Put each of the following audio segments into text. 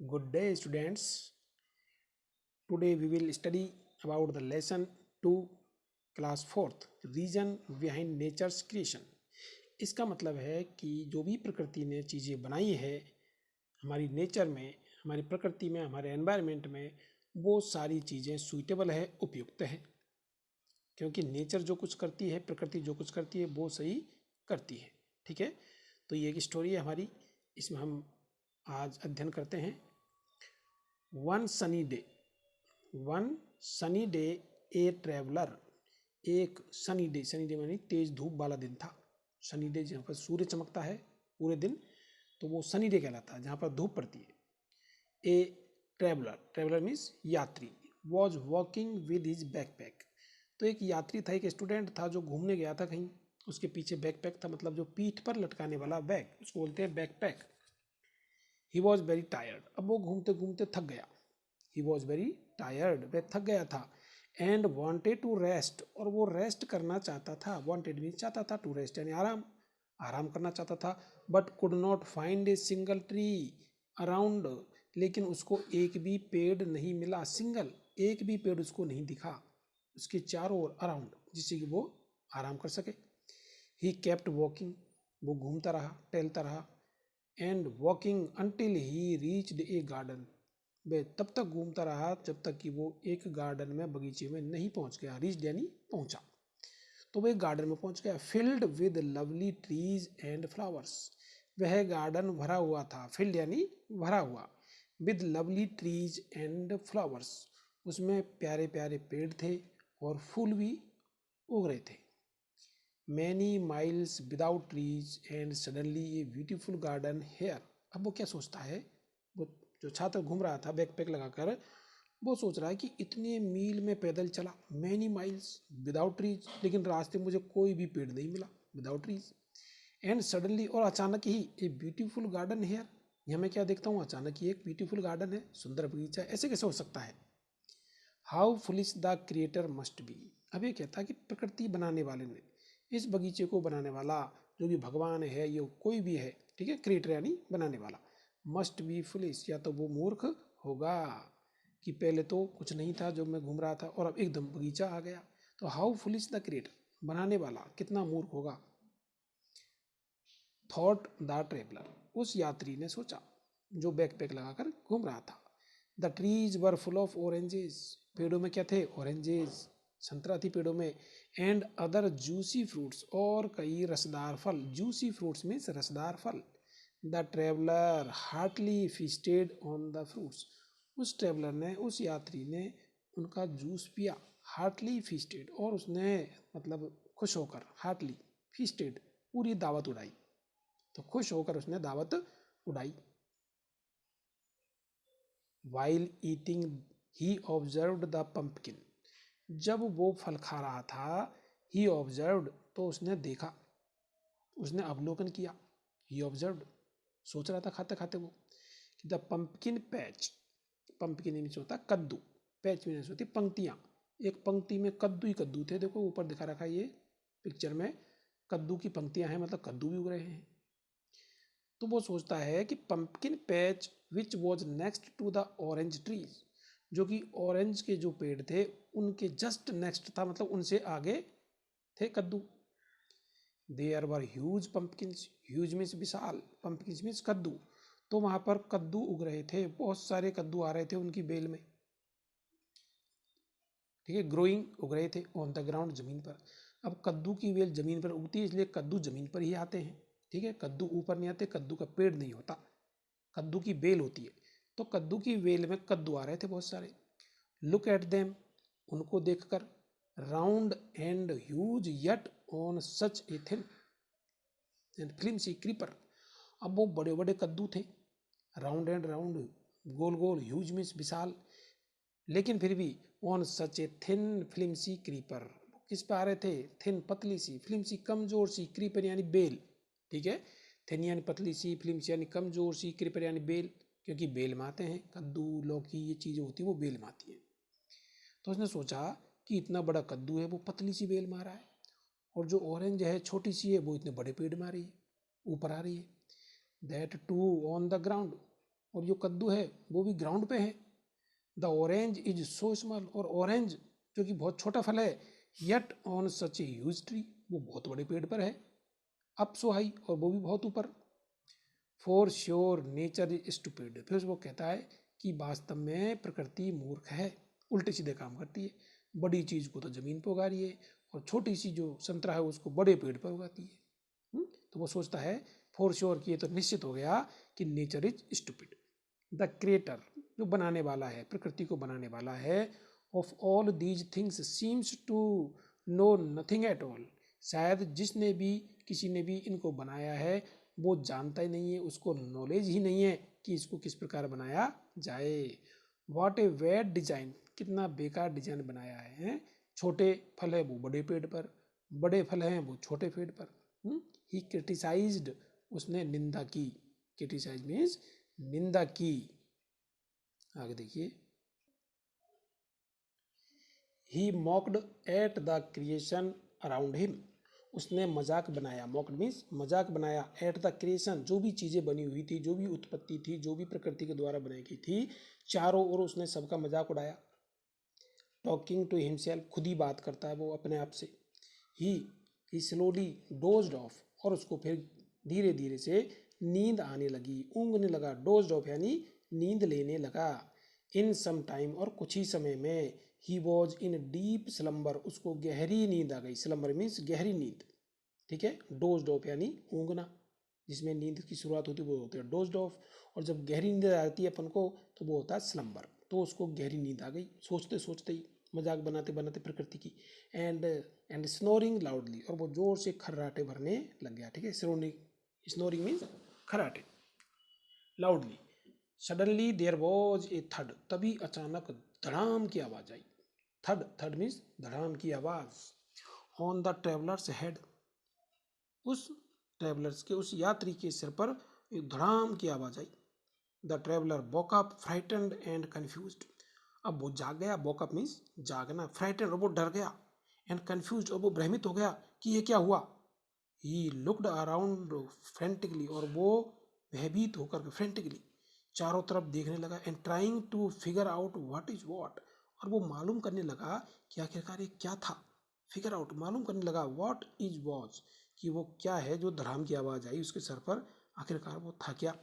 Good day, students. Today we will study about the lesson 2, class 4th, reason behind nature's creation. इसका मतलब है कि जो भी प्रकृति ने चीज़ें बनाई है हमारी नेचर में, हमारी प्रकृति में, हमारे एनवायरनमेंट में, वो सारी चीज़ें सूटेबल है, उपयुक्त है। क्योंकि नेचर जो कुछ करती है, प्रकृति जो कुछ करती है, वो सही करती है। ठीक है, तो ये एक स्टोरी है हमारी, इसमें हम आज अध्ययन करते हैं। One sunny day a traveller, एक सनी डे मानी तेज धूप वाला दिन था। सनी डे जहाँ पर सूर्य चमकता है पूरे दिन, तो वो सनी डे कहलाता है, जहाँ पर धूप पड़ती है। ए ट्रेवलर मीन्स यात्री, was walking with his backpack. तो एक यात्री था, एक स्टूडेंट था जो घूमने गया था कहीं, उसके पीछे बैकपैक था, मतलब जो पीठ पर लटकाने वाला बैग, उसको बोलते हैं backpack. He was very tired, अब वो घूमते घूमते थक गया। ही वॉज वेरी टायर्ड, वह थक गया था। एंड वॉन्टेड टू रेस्ट, और वो रेस्ट करना चाहता था। वॉन्टेड मीन्स चाहता था, टू रेस्ट यानी आराम करना चाहता था। But could not find a single tree around, लेकिन उसको एक भी पेड़ नहीं मिला। सिंगल, एक भी पेड़ उसको नहीं दिखा उसके चारों ओर अराउंड, जिससे कि वो आराम कर सके। ही केप्ट वॉकिंग, वो घूमता रहा, टहलता रहा। And walking until he reached A garden, वह तब तक घूमता रहा जब तक कि वो एक गार्डन में, बगीचे में नहीं पहुंच गया। रीच्ड यानी पहुंचा, तो वह गार्डन में पहुंच गया। Filled with lovely trees and flowers, वह गार्डन भरा हुआ था। फिल्ड यानी भरा हुआ, with lovely trees and flowers, उसमें प्यारे प्यारे पेड़ थे और फूल भी उग रहे थे। Many miles without trees and suddenly a beautiful garden here. अब वो क्या सोचता है, वो जो छात्र घूम रहा था बैकपैक लगाकर, वो सोच रहा है कि इतने मील में पैदल चला, मैनी माइल्स विदाउट ट्रीज, लेकिन रास्ते में मुझे कोई भी पेड़ नहीं मिला, विदाउट ट्रीज। एंड सडनली, और अचानक ही, ए ब्यूटीफुल गार्डन हेयर, यहाँ मैं क्या देखता हूँ, अचानक ही एक ब्यूटीफुल गार्डन है, सुंदर बगीचा है। ऐसे कैसे हो सकता है? How foolish the creator must be. अब ये कहता है कि प्रकृति बनाने वाले ने, इस बगीचे को बनाने वाला जो भी भगवान है, ये कोई भी है, ठीक है, क्रिएटर यानी बनाने वाला, मस्ट बी फुलिश, या तो वो मूर्ख होगा कि पहले तो कुछ नहीं था जो मैं घूम रहा था और अब एकदम बगीचा आ गया। तो हाउ फुलिश द क्रिएटर, बनाने वाला कितना मूर्ख होगा। थॉट द ट्रेवलर, उस यात्री ने सोचा जो बैकपैक लगाकर घूम रहा था। The trees were full of oranges, पेड़ों में क्या थे, ऑरेंजेस, संतरा थी पेड़ों में। एंड अदर जूसी फ्रूट्स, और कई रसदार फल। जूसी फ्रूट्स मीन्स रसदार फल। The traveller heartily feasted on the fruits, उस ट्रेवलर ने, उस यात्री ने उनका जूस पिया। हार्टली फीस्टेड, और उसने मतलब खुश होकर, हार्टली फीस्टेड पूरी दावत उड़ाई, तो खुश होकर उसने दावत उड़ाई। While eating he observed the pumpkin, जब वो फल खा रहा था, ही ऑब्जर्व्ड, तो उसने देखा, उसने अवलोकन किया। ही ऑब्जर्व्ड, सोच रहा था खाते खाते वो, कि the pumpkin patch, pumpkin means होता कद्दू, पैच मीन्स होती पंक्तियाँ, एक पंक्ति में कद्दू ही कद्दू थे। देखो ऊपर दिखा रखा है ये पिक्चर में, कद्दू की पंक्तियाँ हैं, मतलब कद्दू भी उग रहे हैं। तो वो सोचता है कि pumpkin patch which was next to the orange trees, जो कि ऑरेंज के जो पेड़ थे उनके जस्ट नेक्स्ट था, मतलब उनसे आगे थे कद्दू। There were huge pumpkins, huge means विशाल, पंपकिन्स मीन्स कद्दू, तो वहां पर कद्दू उग रहे थे, बहुत सारे कद्दू आ रहे थे उनकी बेल में, ठीक है, ग्रोइंग, उग रहे थे ऑन द ग्राउंड, जमीन पर। अब कद्दू की बेल जमीन पर उगती है, इसलिए कद्दू जमीन पर ही आते हैं, ठीक है, कद्दू ऊपर नहीं आते, कद्दू का पेड़ नहीं होता, कद्दू की बेल होती है। तो कद्दू की बेल में कद्दू आ रहे थे बहुत सारे। लुक एट देम, उनको देखकर। Round and huge yet on such a thin and flimsy creeper, अब वो बड़े बड़े कद्दू थे, राउंड एंड राउंड, गोल गोल, ह्यूज मीन्स विशाल, लेकिन फिर भी on such a thin flimsy creeper, किस पे आ रहे थे, थिन पतली सी, फ्लिमसी कमजोर सी, क्रीपर यानी बेल, ठीक है, थिन यानी पतली सी, फ्लिमसी यानी कमजोर सी, क्रीपर यानी बेल, क्योंकि बेल में आते हैं कद्दू, लौकी, ये चीज़ें होती है वो बेल में आती है। तो उसने सोचा कि इतना बड़ा कद्दू है, वो पतली सी बेल में आ रहा है, और जो ऑरेंज है छोटी सी है, वो इतने बड़े पेड़ में आ रही है, ऊपर आ रही है। That too on the ground, और जो कद्दू है वो भी ग्राउंड पे है। The orange is so small, और ऑरेंज जो कि बहुत छोटा फल है, yet on such a huge tree, वो बहुत बड़े पेड़ पर है। अप सो हाई, और वो भी बहुत ऊपर। For sure nature is stupid, फिर वो कहता है कि वास्तव में प्रकृति मूर्ख है, उल्टे सीधे काम करती है। बड़ी चीज को तो जमीन पर उगा रही है और छोटी सी जो संतरा है उसको बड़े पेड़ पर उगाती है। तो वो सोचता है फॉर श्योर कि ये तो निश्चित हो गया कि nature is stupid. The creator, जो बनाने वाला है, प्रकृति को बनाने वाला है, of all these things seems to know nothing at all, शायद जिसने भी, किसी ने भी इनको बनाया है वो जानता ही नहीं है, उसको नॉलेज ही नहीं है कि इसको किस प्रकार बनाया जाए। व्हाट ए वेड डिजाइन, कितना बेकार डिजाइन बनाया है। छोटे फल है वो बड़े पेड़ पर, बड़े फल हैं वो छोटे पेड़ पर। ही क्रिटिसाइज्ड, उसने निंदा की। क्रिटिसाइज मीन्स निंदा की। आगे देखिए, he mocked at the creation around him, उसने मजाक बनाया। मॉक्ड मीन्स मजाक बनाया। एट द क्रिएशन, जो भी चीज़ें बनी हुई थी, जो भी उत्पत्ति थी, जो भी प्रकृति के द्वारा बनाई गई थी, चारों ओर उसने सबका मजाक उड़ाया। टॉकिंग टू हिमसेल्फ, खुद ही बात करता है वो अपने आप से। ही स्लोली डोज्ड ऑफ, और उसको फिर धीरे धीरे से नींद आने लगी, ऊँघने लगा। डोज्ड ऑफ यानी नींद लेने लगा। इन सम टाइम, और कुछ ही समय में, he was in deep slumber, उसको गहरी नींद आ गई। स्लम्बर मीन्स गहरी नींद, ठीक है। डोज्ड ऑफ यानी ऊँघना, जिसमें नींद की शुरुआत होती है वो होती है डोज्ड ऑफ, और जब गहरी नींद आती है अपन को तो वो होता है स्लम्बर। तो उसको गहरी नींद आ गई सोचते सोचते ही, मजाक बनाते बनाते प्रकृति की। एंड स्नोरिंग लाउडली, और वो जोर से खर्राटे भरने लग गया, ठीक है। स्नोरिंग मीन्स खर्राटे loudly. Suddenly there was a thud, तभी अचानक धड़ाम की आवाज आई। थड, थड मीन्स धड़ाम की आवाज। ऑन द ट्रेवलर्स हेड, उस ट्रेवलर्स के, उस यात्री के सिर पर एक धड़ाम की आवाज आई। The traveller woke up frightened and confused, अब वो जाग गया। वोक अप मीन्स जागना, फ्राइटेंड और वो डर गया, एंड कन्फ्यूज्ड और वो भ्रमित हो गया कि ये क्या हुआ। ही लुक्ड अराउंड फ्रेंटिकली, और वो भयभीत होकर फ्रेंटिकली चारों तरफ देखने लगा। And trying to figure out what is what, और वो मालूम करने लगा कि आखिरकार ये क्या था। फिगर आउट मालूम करने लगा, व्हाट इज वॉज, कि वो क्या है जो धड़ाम की आवाज आई उसके सर पर, आखिरकार वो था क्या।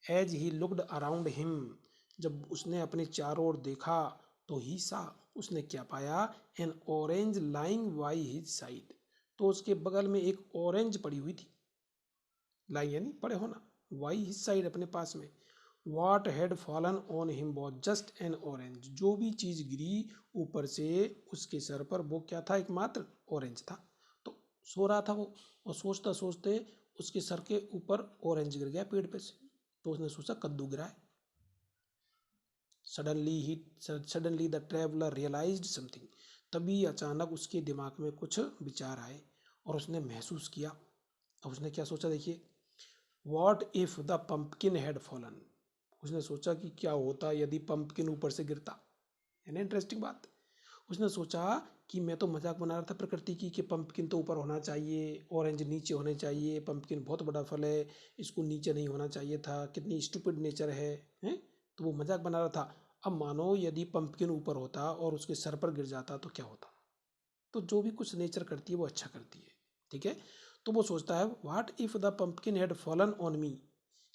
As he looked around him, जब उसने अपने चारों ओर देखा तो ही सा, उसने क्या पाया। N orange lying by his side, तो उसके बगल में एक ऑरेंज पड़ी हुई थी। लाई यानी पड़े होना, वाई हिज साइड अपने पास में। What had fallen on him was just an orange, जो भी चीज गिरी ऊपर से उसके सर पर वो क्या था, एकमात्र ऑरेंज था। तो सो रहा था वो, और सोचता सोचते उसके सर के ऊपर ऑरेंज गिर गया पेड़ पे से, तो उसने सोचा कद्दू गिरा है। Suddenly the traveller realised something, तभी अचानक उसके दिमाग में कुछ विचार आए और उसने महसूस किया। अब उसने क्या सोचा देखिए, what if the pumpkin had fallen, उसने सोचा कि क्या होता यदि पंपकिन ऊपर से गिरता। है ना इंटरेस्टिंग बात। उसने सोचा कि मैं तो मजाक बना रहा था प्रकृति की कि पंपकिन तो ऊपर होना चाहिए, ऑरेंज नीचे होने चाहिए, पंपकिन बहुत बड़ा फल है, इसको नीचे नहीं होना चाहिए था, कितनी स्टूपिड नेचर है, हैं? तो वो मजाक बना रहा था। अब मानो यदि पंपकिन ऊपर होता और उसके सर पर गिर जाता तो क्या होता। तो जो भी कुछ नेचर करती है वो अच्छा करती है, ठीक है। तो वो सोचता है what if the pumpkin had fallen on me,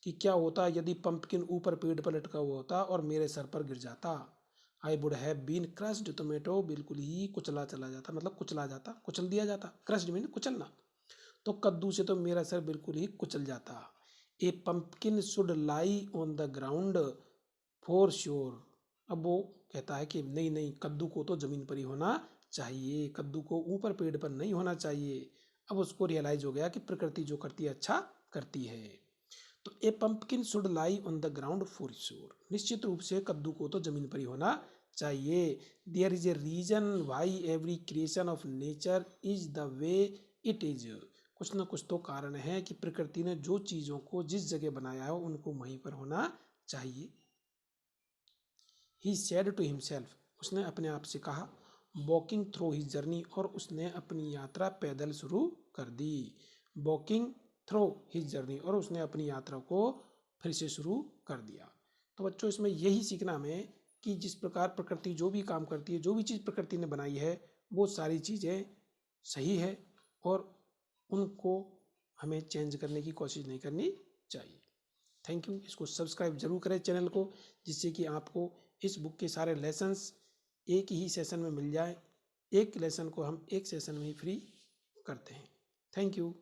कि क्या होता यदि पंपकिन ऊपर पेड़ पर लटका हुआ होता और मेरे सर पर गिर जाता। I would have been crushed tomato, बिल्कुल ही कुचला चला जाता, मतलब कुचला जाता, कुचल दिया जाता। क्रस्ड मीन कुचलना, तो कद्दू से तो मेरा सर बिल्कुल ही कुचल जाता। A pumpkin should lie on the ground for sure, अब वो कहता है कि नहीं नहीं, कद्दू को तो जमीन पर ही होना चाहिए, कद्दू को ऊपर पेड़ पर नहीं होना चाहिए। अब उसको रियलाइज हो गया कि प्रकृति जो करती है अच्छा करती है। तो a pumpkin should lie on the ground for sure, निश्चित रूप से कद्दू को तो जमीन पर ही होना चाहिए। There is a reason why every creation of nature is the way it is, कुछ ना कुछ तो कारण है कि प्रकृति ने जो चीजों को जिस जगह बनाया है उनको वहीं पर होना चाहिए। ही सेड टू हिमसेल्फ, उसने अपने आप से कहा। वॉकिंग थ्रू हिज जर्नी, और उसने अपनी यात्रा पैदल शुरू कर दी। वॉकिंग थ्रू हिज जर्नी, और उसने अपनी यात्रा को फिर से शुरू कर दिया। तो बच्चों इसमें यही सीखना हमें कि जिस प्रकार प्रकृति जो भी काम करती है, जो भी चीज़ प्रकृति ने बनाई है वो सारी चीज़ें सही है और उनको हमें चेंज करने की कोशिश नहीं करनी चाहिए। Thank you. इसको सब्सक्राइब जरूर करें चैनल को, जिससे कि आपको इस बुक के सारे लेसन्स एक ही सेशन में मिल जाए। एक लेसन को हम एक सेशन में ही फ्री करते हैं। Thank you.